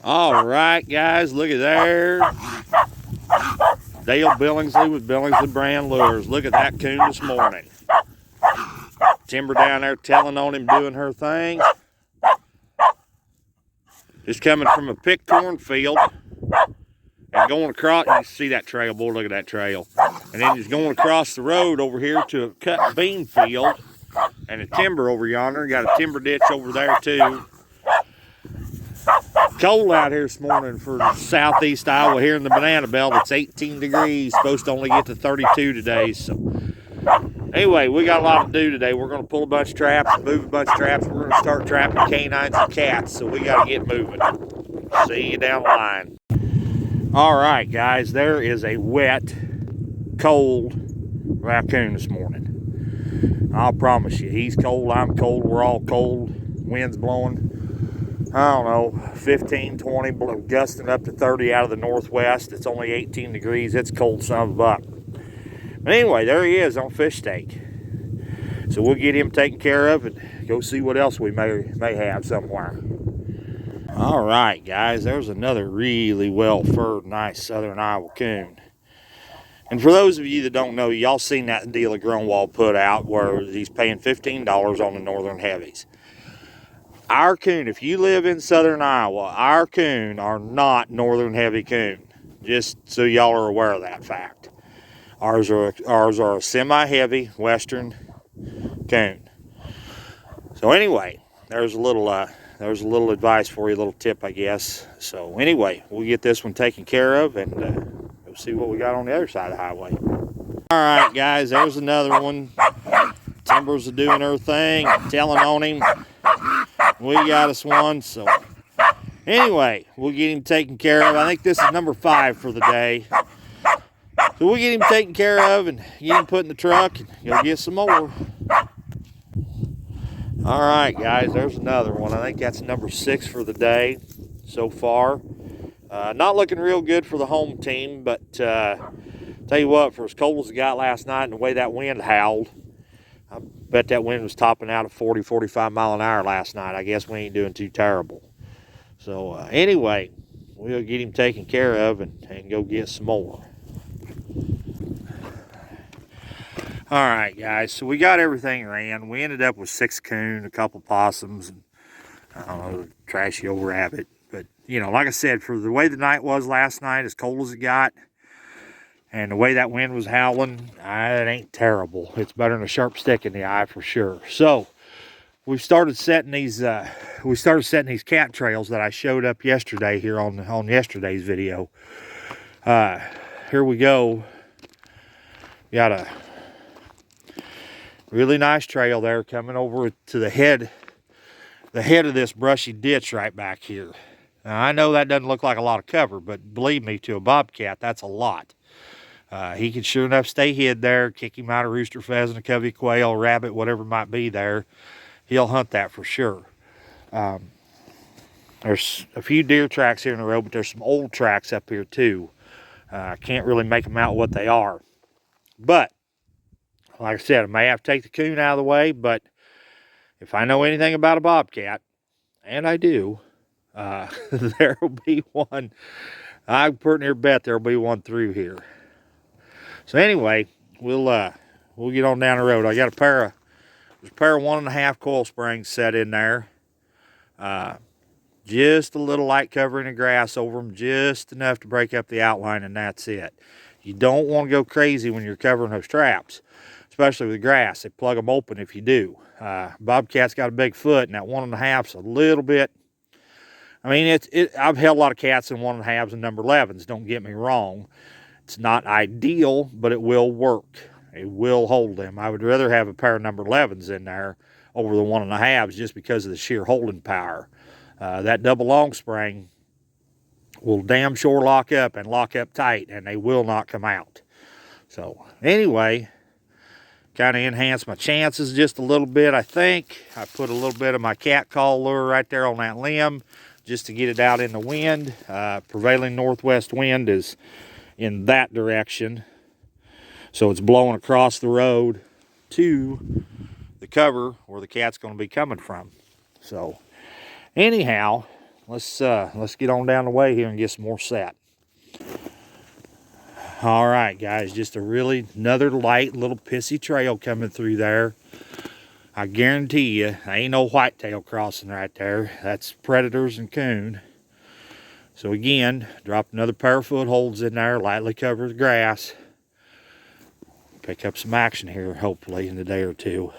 All right, guys, look at there. Dale Billingsley with Billingsley Brand Lures. Look at that coon this morning. Timber down there telling on him, doing her thing. Just coming from a picked cornfield and going across. You see that trail, boy, look at that trail. And then just going across the road over here to a cut bean field and a timber over yonder. Got a timber ditch over there too. Cold out here this morning for southeast Iowa here in the banana belt. It's 18 degrees, supposed to only get to 32 today. So anyway, we got a lot to do today. We're going to pull a bunch of traps, move a bunch of traps. We're going to start trapping canines and cats, so we got to get moving. See you down the line. All right, guys, there is a wet, cold raccoon this morning. I'll promise you, he's cold, I'm cold, we're all cold. Wind's blowing, I don't know, 15, 20, gusting up to 30 out of the northwest. It's only 18 degrees. It's cold son of a buck. But anyway, there he is on fish steak. So we'll get him taken care of and go see what else we may have somewhere. All right, guys, there's another really well-furred, nice southern Iowa coon. And for those of you that don't know, y'all seen that deal that Grunwald put out where he's paying $15 on the northern heavies. Our coon, if you live in southern Iowa, our coon are not northern heavy coon. Just so y'all are aware of that fact. Ours are a semi-heavy western coon. So anyway, there's a little advice for you, a little tip, I guess. So anyway, we'll get this one taken care of and we'll see what we got on the other side of the highway. All right, guys, there's another one. Timber's doing her thing, telling on him. We got us one, so anyway, we'll get him taken care of. I think this is number 5 for the day. So we'll get him taken care of and get him put in the truck and go get some more. All right, guys, there's another one. I think that's number 6 for the day so far. Not looking real good for the home team, but tell you what, for as cold as it got last night and the way that wind howled, I bet that wind was topping out at 40, 45 mile an hour last night. I guess we ain't doing too terrible. So anyway, we'll get him taken care of and go get some more. All right, guys, so we got everything ran. We ended up with 6 coon, a couple possums, and I don't know, trashy old rabbit. But, you know, like I said, for the way the night was last night, as cold as it got, and the way that wind was howling, it ain't terrible. It's better than a sharp stick in the eye for sure. So we started setting these cat trails that I showed up yesterday here on yesterday's video. Here we go. Got a really nice trail there coming over to the head of this brushy ditch right back here. Now, I know that doesn't look like a lot of cover, but believe me, to a bobcat, that's a lot. He can sure enough stay hid there, kick him out a rooster pheasant, a covey quail, a rabbit, whatever might be there. He'll hunt that for sure. There's a few deer tracks here in the road, but there's some old tracks up here too. I can't really make them out what they are. But, like I said, I may have to take the coon out of the way, but if I know anything about a bobcat, and I do, there will be one. I pretty near bet there will be one through here. So anyway, we'll get on down the road. I got there's a pair of 1.5 coil springs set in there. Just a little light covering of grass over them, just enough to break up the outline, and that's it. You don't want to go crazy when you're covering those traps, especially with grass. They plug them open if you do. Bobcat's got a big foot, and that 1.5's a little bit. I mean, I've held a lot of cats in 1.5s and number 11s. Don't get me wrong. It's not ideal, but it will work. It will hold them. I would rather have a pair of number 11s in there over the 1.5s just because of the sheer holding power. That double long spring will damn sure lock up tight, and they will not come out. So anyway, kind of enhance my chances just a little bit, I think. I put a little bit of my cat call lure right there on that limb just to get it out in the wind. Prevailing northwest wind is in that direction, so it's blowing across the road to the cover where the cat's going to be coming from. So anyhow, let's get on down the way here and get some more set. All right, guys, just another light little pissy trail coming through there. I guarantee you, ain't no whitetail crossing right there. That's predators and coon. So again, drop another pair of footholds in there, lightly cover the grass. Pick up some action here, hopefully, in a day or two.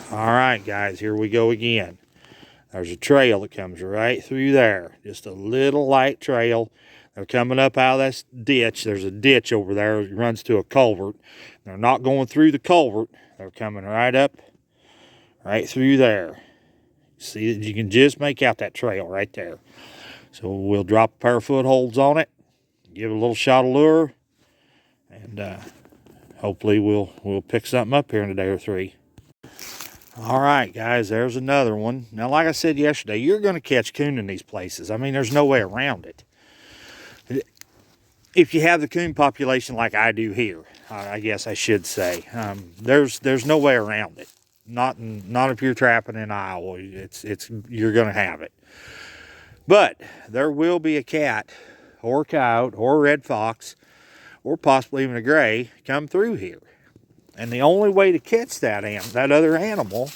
All right, guys, here we go again. There's a trail that comes right through there. Just a little light trail. They're coming up out of this ditch. There's a ditch over there. It runs to a culvert. They're not going through the culvert. They're coming right up, right through there. See, you can just make out that trail right there. So we'll drop a pair of footholds on it, give it a little shot of lure, and hopefully we'll pick something up here in a day or three. All right, guys, there's another one. Now, like I said yesterday, you're going to catch coon in these places. I mean, there's no way around it. If you have the coon population like I do here, I guess I should say, there's no way around it. Not if you're trapping in Iowa. You're going to have it. But there will be a cat or a coyote or a red fox or possibly even a gray come through here. And the only way to catch that other animal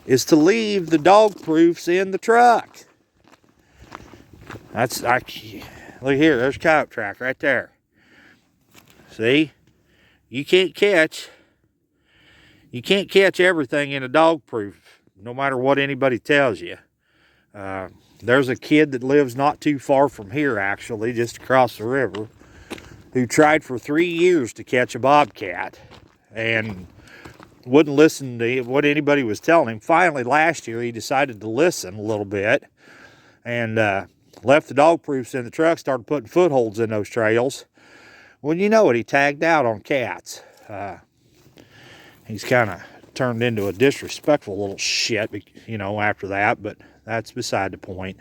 is to leave the dog proofs in the truck. Look here, there's a coyote track right there. See? You can't catch everything in a dog proof, no matter what anybody tells you. There's a kid that lives not too far from here, actually, just across the river, who tried for 3 years to catch a bobcat and wouldn't listen to what anybody was telling him. Finally, last year, he decided to listen a little bit and left the dog proofs in the truck, started putting footholds in those trails. Well, you know it, he tagged out on cats. He's kind of turned into a disrespectful little shit, after that, but that's beside the point.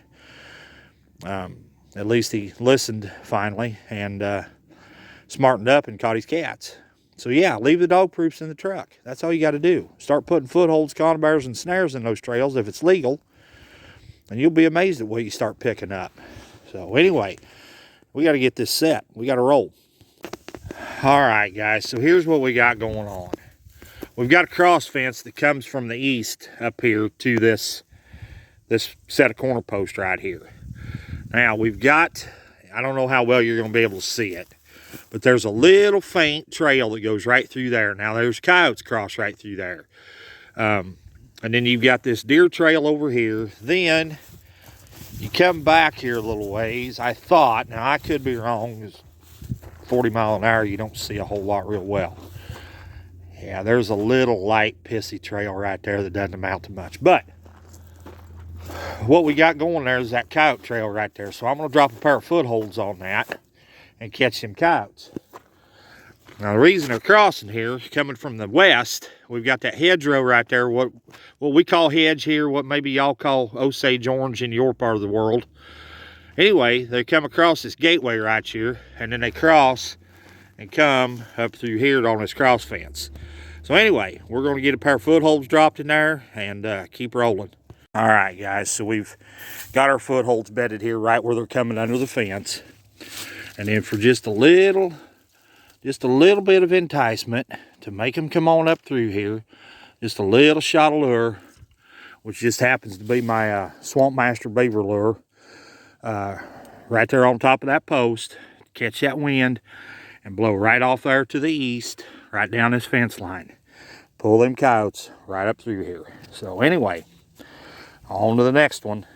At least he listened finally and smartened up and caught his cats. So yeah, leave the dog proofs in the truck. That's all you got to do. Start putting footholds, conibears, and snares in those trails if it's legal, and you'll be amazed at what you start picking up. So anyway, we got to get this set. We got to roll. All right, guys, so here's what we got going on. We've got a cross fence that comes from the east up here to this set of corner posts right here. Now, we've got, I don't know how well you're going to be able to see it, but there's a little faint trail that goes right through there. Now, there's coyotes cross right through there. And then you've got this deer trail over here. Then you come back here a little ways. I thought, now I could be wrong, because 40 mile an hour, you don't see a whole lot real well. Yeah, there's a little light pissy trail right there that doesn't amount to much. But what we got going there is that coyote trail right there. So I'm going to drop a pair of footholds on that and catch some coyotes. Now, the reason they're crossing here, coming from the west, we've got that hedgerow right there, what we call hedge here, what maybe y'all call Osage orange in your part of the world. Anyway, they come across this gateway right here, and then they cross and come up through here on this cross fence. So anyway, we're going to get a pair of footholds dropped in there and keep rolling. All right, guys, so we've got our footholds bedded here right where they're coming under the fence. And then for just a little bit of enticement to make them come on up through here, just a little shot of lure, which just happens to be my Swamp Master beaver lure, right there on top of that post, catch that wind and blow right off there to the east, right down this fence line. Pull them coyotes right up through here. So anyway, on to the next one.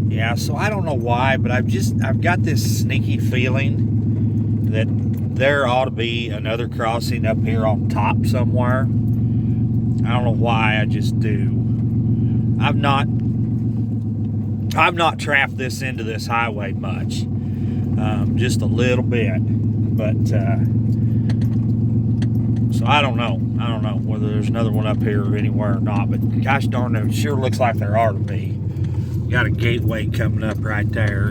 Yeah, so I don't know why, but I've got this sneaky feeling that there ought to be another crossing up here on top somewhere. I don't know why, I just do. I've not trapped this into this highway much, just a little bit, but so I don't know whether there's another one up here or anywhere or not, but gosh darn it, sure looks like there ought to be. Got a gateway coming up right there.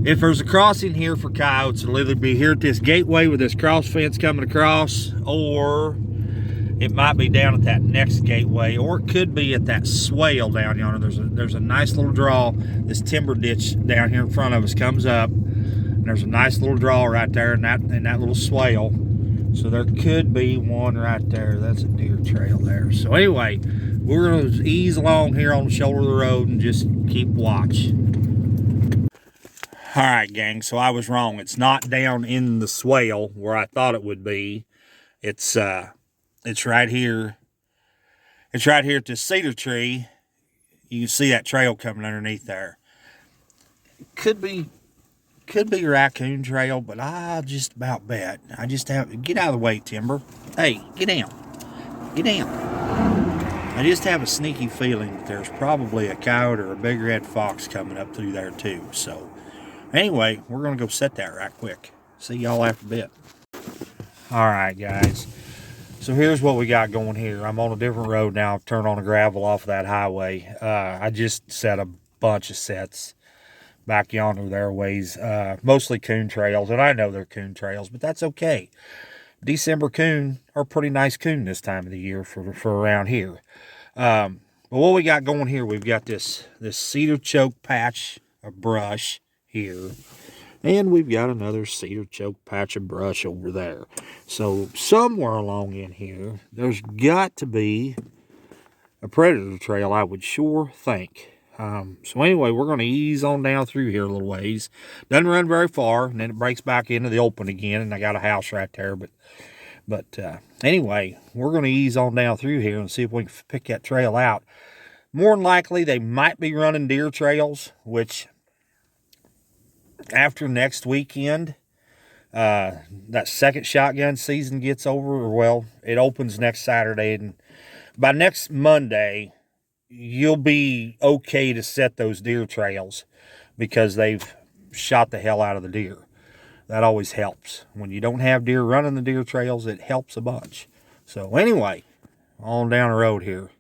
If there's a crossing here for coyotes, it'll either be here at this gateway with this cross fence coming across, or It might be down at that next gateway, or it could be at that swale down yonder. There's a nice little draw. This timber ditch down here in front of us comes up, and there's a nice little draw right there in that little swale. So there could be one right there. That's a deer trail there. So anyway, we're going to ease along here on the shoulder of the road and just keep watch. All right, gang, so I was wrong. It's not down in the swale where I thought it would be. It's right here. It's right here at this cedar tree. You can see that trail coming underneath there. Could be raccoon trail, but I just about bet. I just have, get out of the way, Timber. Hey, get down. Get down. I just have a sneaky feeling that there's probably a coyote or a big red fox coming up through there too. So anyway, we're going to go set that right quick. See y'all after a bit. All right, guys. So here's what we got going here. I'm on a different road now. I've turned on the gravel off of that highway. I just set a bunch of sets back yonder there ways. Mostly coon trails, and I know they're coon trails, but that's okay. December coon are pretty nice coon this time of the year for around here. But what we got going here, we've got this cedar choke patch of brush here. And we've got another cedar choke patch of brush over there. So somewhere along in here, there's got to be a predator trail, I would sure think. So anyway, we're going to ease on down through here a little ways. Doesn't run very far, and then it breaks back into the open again, and I got a house right there. But anyway, we're going to ease on down through here and see if we can pick that trail out. More than likely, they might be running deer trails, which after next weekend, that second shotgun season gets over, well, it opens next Saturday, and by next Monday, you'll be okay to set those deer trails because they've shot the hell out of the deer. That always helps. When you don't have deer running the deer trails, it helps a bunch. So anyway, on down the road here.